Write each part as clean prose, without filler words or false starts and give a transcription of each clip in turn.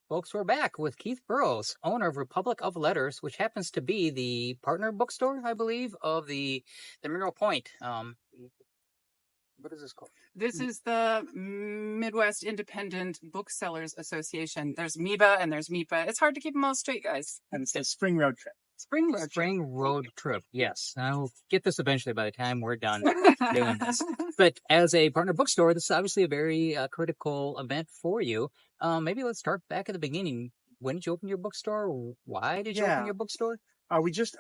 Folks, we're back with Keith Burrows, owner of Republic of Letters, which happens to be the partner bookstore, I believe, of the Mineral Point. What is this called? This is the Midwest Independent Booksellers Association. There's MIBA and there's MIPA. It's hard to keep them all straight, guys. And it's a spring road trip. Spring road trip. Yes, I'll get this eventually by the time we're done doing this. But as a partner bookstore, this is obviously a very critical event for you. Maybe let's start back at the beginning. When did you open your bookstore? Why did you open your bookstore? We just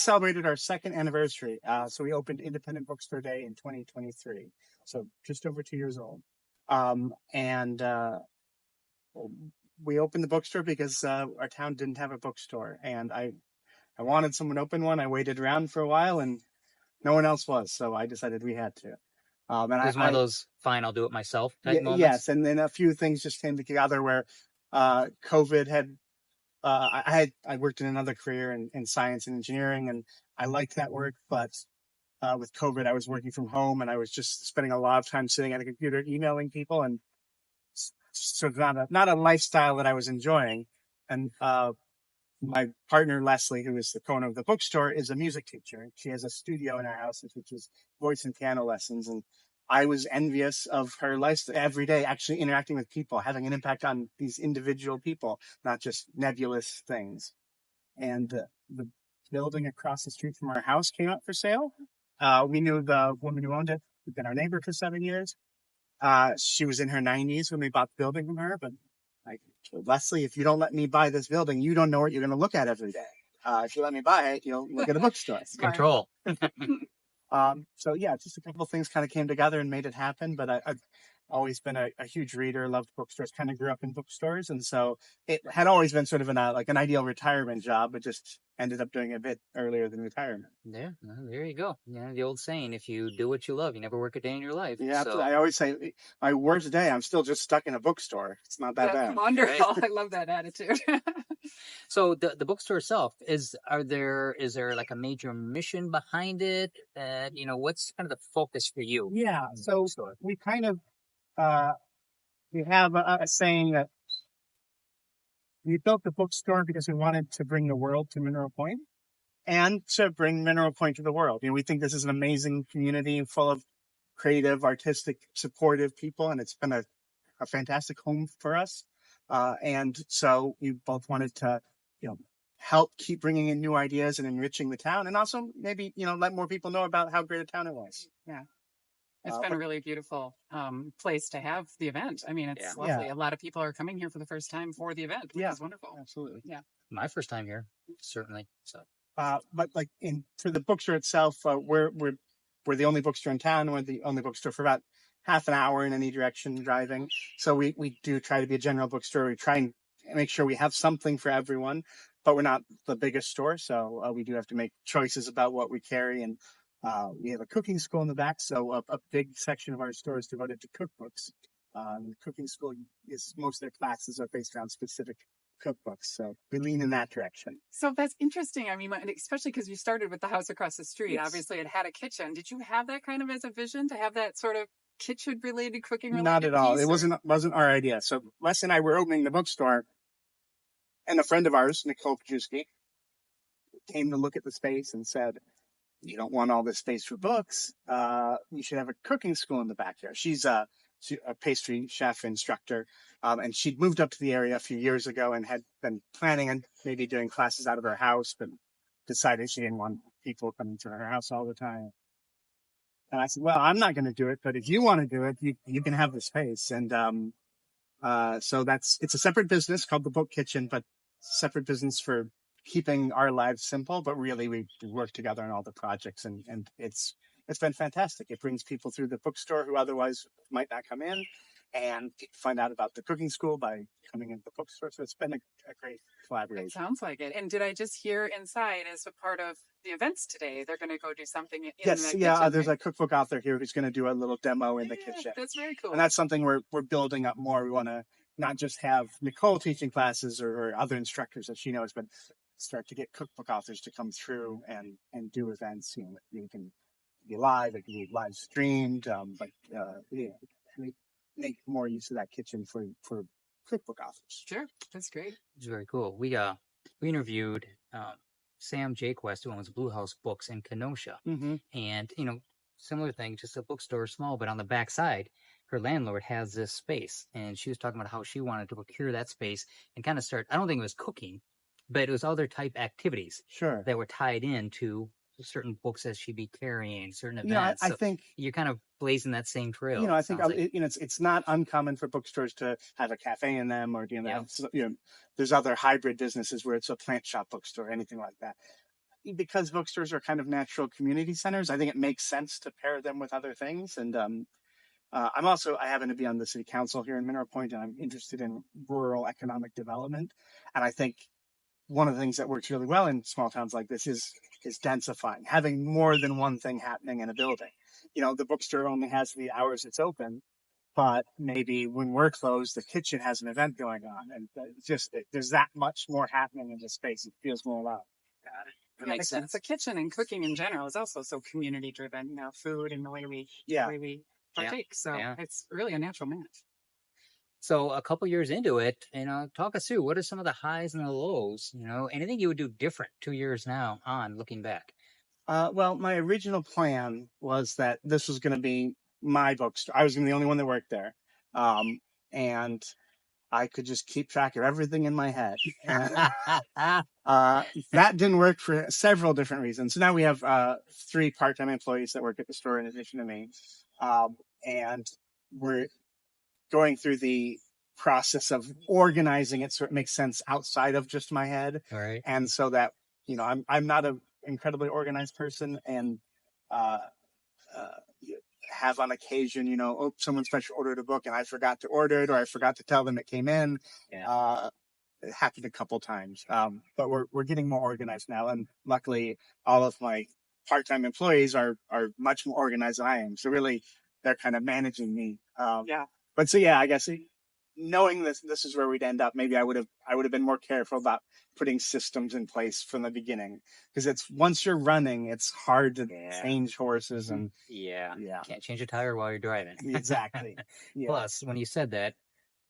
celebrated our second anniversary. So we opened Independent Bookstore Day in 2023. So just over 2 years old. We opened the bookstore because our town didn't have a bookstore, and I wanted someone to open one. I waited around for a while, and no one else was, so I decided we had to. And it was one of those, fine, I'll do it myself type moments? Yes, and then a few things just came together where COVID had, I worked in another career in science and engineering, and I liked that work, but with COVID, I was working from home, and I was just spending a lot of time sitting at a computer emailing people, and so not a lifestyle that I was enjoying. And my partner, Leslie, who is the owner of the bookstore, is a music teacher. She has a studio in our house, which is voice and piano lessons. And I was envious of her lifestyle every day, actually interacting with people, having an impact on these individual people, not just nebulous things. And the building across the street from our house came up for sale. We knew the woman who owned it. We've been our neighbor for 7 years. She was in her 90s when we bought the building from her, but Leslie, if you don't let me buy this building, you don't know what you're going to look at every day. If you let me buy it, you'll look at a bookstore. Control. So yeah, just a couple of things kind of came together and made it happen. But I've always been a huge reader, loved bookstores, kind of grew up in bookstores. And so it had always been sort of an ideal retirement job, but just ended up doing it a bit earlier than retirement. Yeah, well, there you go. Yeah, the old saying, if you do what you love, you never work a day in your life. Yeah, so. I always say my worst day, I'm still just stuck in a bookstore. It's not that bad. Wonderful. Right? I love that attitude. So the bookstore itself, is there like a major mission behind it? What's kind of the focus for you? Yeah, so we kind of we have a saying that we built the bookstore because we wanted to bring the world to Mineral Point and to bring Mineral Point to the world. We think this is an amazing community full of creative, artistic, supportive people, and it's been a fantastic home for us. And so we both wanted to, help keep bringing in new ideas and enriching the town, and also maybe, let more people know about how great a town it was. Yeah. It's been a really beautiful place to have the event. I mean, it's lovely. A lot of people are coming here for the first time for the event, which is wonderful. Absolutely. Yeah. My first time here, certainly. So. But for the bookstore itself, we're the only bookstore in town. We're the only bookstore for about half an hour in any direction driving. So we do try to be a general bookstore. We try and make sure we have something for everyone, but we're not the biggest store. So we do have to make choices about what we carry. And we have a cooking school in the back. So a big section of our store is devoted to cookbooks. The cooking school most of their classes are based around specific cookbooks, so we lean in that direction. So that's interesting. I mean, especially because you started with the house across the street. Yes. Obviously, it had a kitchen. Did you have that kind of as a vision to have that sort of kitchen-related, cooking-related? Not at all. It wasn't our idea. So Les and I were opening the bookstore, and a friend of ours, Nicole Pajewski, came to look at the space and said, "You don't want all this space for books. You should have a cooking school in the back here." She's a pastry chef instructor, and she'd moved up to the area a few years ago and had been planning on maybe doing classes out of her house, but decided she didn't want people coming to her house all the time. And I said, "Well, I'm not going to do it, but if you want to do it, you can have the space." And so it's a separate business called the Book Kitchen, but separate business for keeping our lives simple. But really, we work together on all the projects, and it's been fantastic. It brings people through the bookstore who otherwise might not come in, and find out about the cooking school by coming into the bookstore. So it's been a great collaboration. It sounds like it. And did I just hear inside as a part of the events today, they're going to go do something in that kitchen? There's a cookbook author here who's going to do a little demo in the kitchen. That's very cool. And that's something we're building up more. We want to not just have Nicole teaching classes or other instructors that she knows, but start to get cookbook authors to come through and do events. You can be live, it can be live streamed, make more use of that kitchen for cookbook authors. Sure. That's great. It's very cool. We interviewed Sam Jaquest, who owns Blue House Books in Kenosha, Mm-hmm. and similar thing, just a bookstore, small, but on the back side, her landlord has this space, and she was talking about how she wanted to procure that space and kind of start. I don't think it was cooking, but it was other type activities Sure. that were tied into certain books that she'd be carrying, certain You know, events. I So think you're kind of blazing that same trail. I think sounds like. it's not uncommon for bookstores to have a cafe in them, or Yeah. there's other hybrid businesses where it's a plant shop bookstore, anything like that. Because bookstores are kind of natural community centers, I think it makes sense to pair them with other things. And I happen to be on the city council here in Mineral Point, and I'm interested in rural economic development. And I think one of the things that works really well in small towns like this is densifying, having more than one thing happening in a building. The bookstore only has the hours it's open, but maybe when we're closed, the kitchen has an event going on, and there's that much more happening in the space. It feels more alive. Got it. That Yeah, makes sense. the kitchen and cooking in general is also so community driven, food and the way we Yeah. partake. So Yeah. it's really a natural match. So a couple years into it, talk us through what are some of the highs and the lows, anything you would do different 2 years now on looking back. Well, my original plan was that this was going to be my bookstore. I was going to be the only one that worked there. And I could just keep track of everything in my head. That didn't work for several different reasons. So now we have 3 part-time employees that work at the store in addition to me. And we're going through the process of organizing it so it makes sense outside of just my head. All right. And so that, I'm not an incredibly organized person, and have on occasion, someone special ordered a book and I forgot to order it, or I forgot to tell them it came in. Yeah. It happened a couple times. But we're getting more organized now. And luckily all of my part-time employees are much more organized than I am. So really they're kind of managing me. But so, yeah, I guess knowing this is where we'd end up, maybe I would have been more careful about putting systems in place from the beginning, because it's once you're running, it's hard to change horses and Yeah. Can't change a tire while you're driving. exactly. Yeah. Plus, when you said that,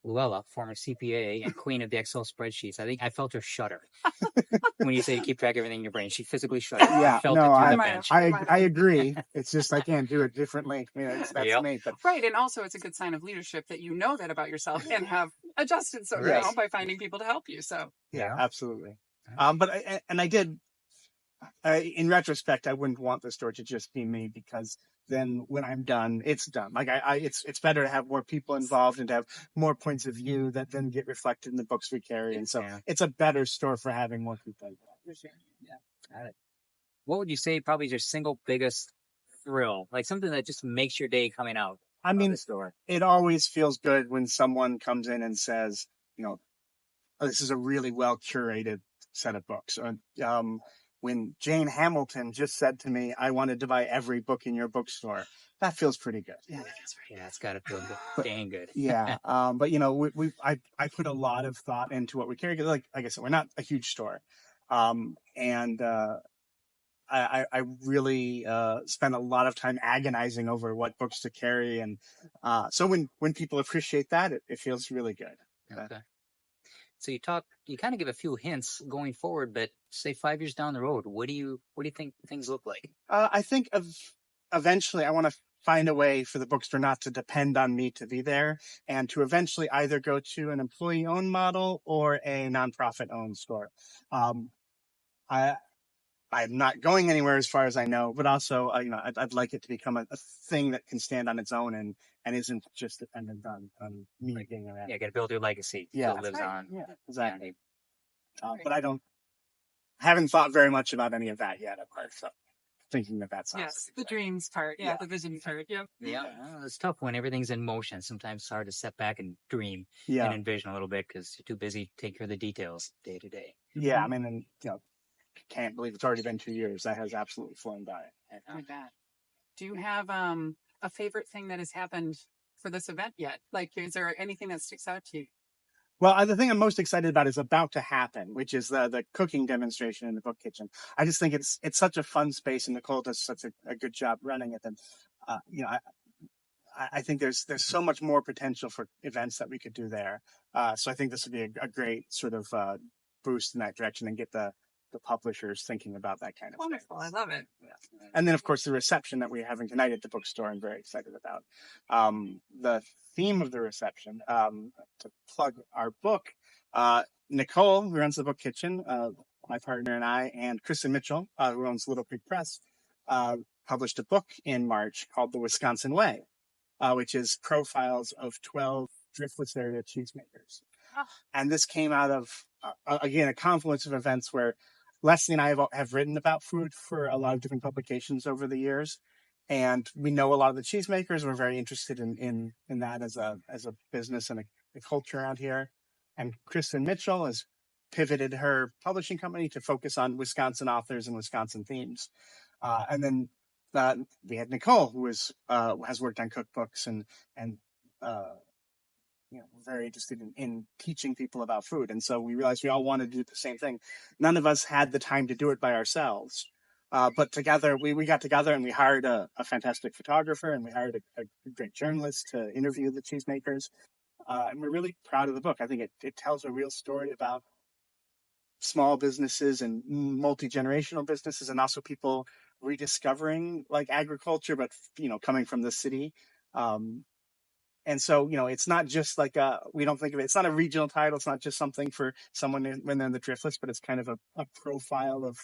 Luella, former CPA and queen of the Excel spreadsheets, I think I felt her shudder when you say you keep track of everything in your brain. She physically shuddered. Yeah, I felt no, it through the bench. I agree. It's just I can't do it differently. That's Yep. me. But Right. And also it's a good sign of leadership that you know that about yourself and have adjusted Yes. by finding people to help you. So yeah, absolutely. But I did. In retrospect, I wouldn't want the store to just be me, because then when I'm done, it's done. Like it's better to have more people involved and to have more points of view that then get reflected in the books we carry. And so it's a better store for having more people involved. Yeah. Got it. What would you say probably is your single biggest thrill? Like something that just makes your day coming out I of mean, the store. it always feels good when someone comes in and says, "Oh, this is a really well curated set of books." When Jane Hamilton just said to me, "I wanted to buy every book in your bookstore," that feels pretty good. Yeah, that's right. Yeah, it's got to feel good. Dang good. Yeah. But I put a lot of thought into what we carry. Like I said, we're not a huge store. And I really spend a lot of time agonizing over what books to carry. And so when people appreciate that, it feels really good. Okay. So you kind of give a few hints going forward, but say 5 years down the road, what do you think things look like? I think eventually I want to find a way for the bookstore not to depend on me to be there, and to eventually either go to an employee-owned model or a nonprofit-owned store. I'm not going anywhere as far as I know, but also, I'd like it to become a thing that can stand on its own and isn't just dependent on me being around. Yeah, got to build your legacy. Yeah, so it lives on. Yeah, exactly. But I haven't thought very much about any of that yet, apart from thinking that that's yes, the dreams part. Yeah, the vision part. Yep. Yeah, it's tough when everything's in motion. Sometimes it's hard to step back and dream Yeah. and envision a little bit because you're too busy taking care of the details day to day. Yeah, I mean, and can't believe it's already been 2 years. That has absolutely flown by. I bet. Do you have a favorite thing that has happened for this event yet? Like, is there anything that sticks out to you? Well, the thing I'm most excited about is about to happen, which is the cooking demonstration in the book kitchen. I just think it's such a fun space, and Nicole does such a good job running it. And I think there's so much more potential for events that we could do there. So I think this would be a great sort of boost in that direction and get the publishers thinking about that kind of Wonderful. thing. I love it. And then, of course, the reception that we're having tonight at the bookstore, I'm very excited about. The theme of the reception, to plug our book, Nicole, who runs the Book Kitchen, my partner and I, and Kristen Mitchell, who owns Little Creek Press, published a book in March called The Wisconsin Way, which is profiles of 12 driftless area cheesemakers. Oh. And this came out of, again, a confluence of events where Leslie and I have written about food for a lot of different publications over the years. And we know a lot of the cheesemakers. We're very interested in that as a business and a culture around here. And Kristen Mitchell has pivoted her publishing company to focus on Wisconsin authors and Wisconsin themes. And then we had Nicole, who has worked on cookbooks and very interested in teaching people about food. And so we realized we all wanted to do the same thing. None of us had the time to do it by ourselves. But together, we got together and we hired a fantastic photographer and we hired a great journalist to interview the cheesemakers. And we're really proud of the book. I think it tells a real story about small businesses and multi-generational businesses, and also people rediscovering like agriculture, but coming from the city. And so, it's not just like we don't think of it. It's not a regional title. It's not just something for someone when they're in the drift list, but it's kind of a profile of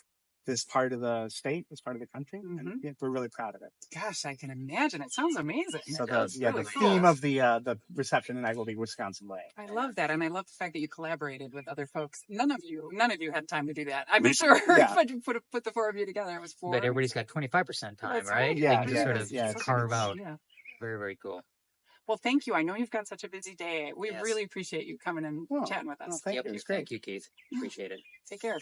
this part of the state, this part of the country. Mm-hmm. And we're really proud of it. Gosh, I can imagine. It sounds amazing. So really the cool. theme of the reception tonight will be Wisconsin Way. I love that, and I love the fact that you collaborated with other folks. None of you had time to do that. I'm sure. Yeah. But you put the four of you together. It was four. But everybody's got 25% time, That's right? Yeah, They can yeah, just yeah. carve out. Yeah. Very, very cool. Well, thank you. I know you've got such a busy day. We Yes. really appreciate you coming and chatting with us. Well, thank you. It was great. Thank you, Keith. Appreciate it. Take care.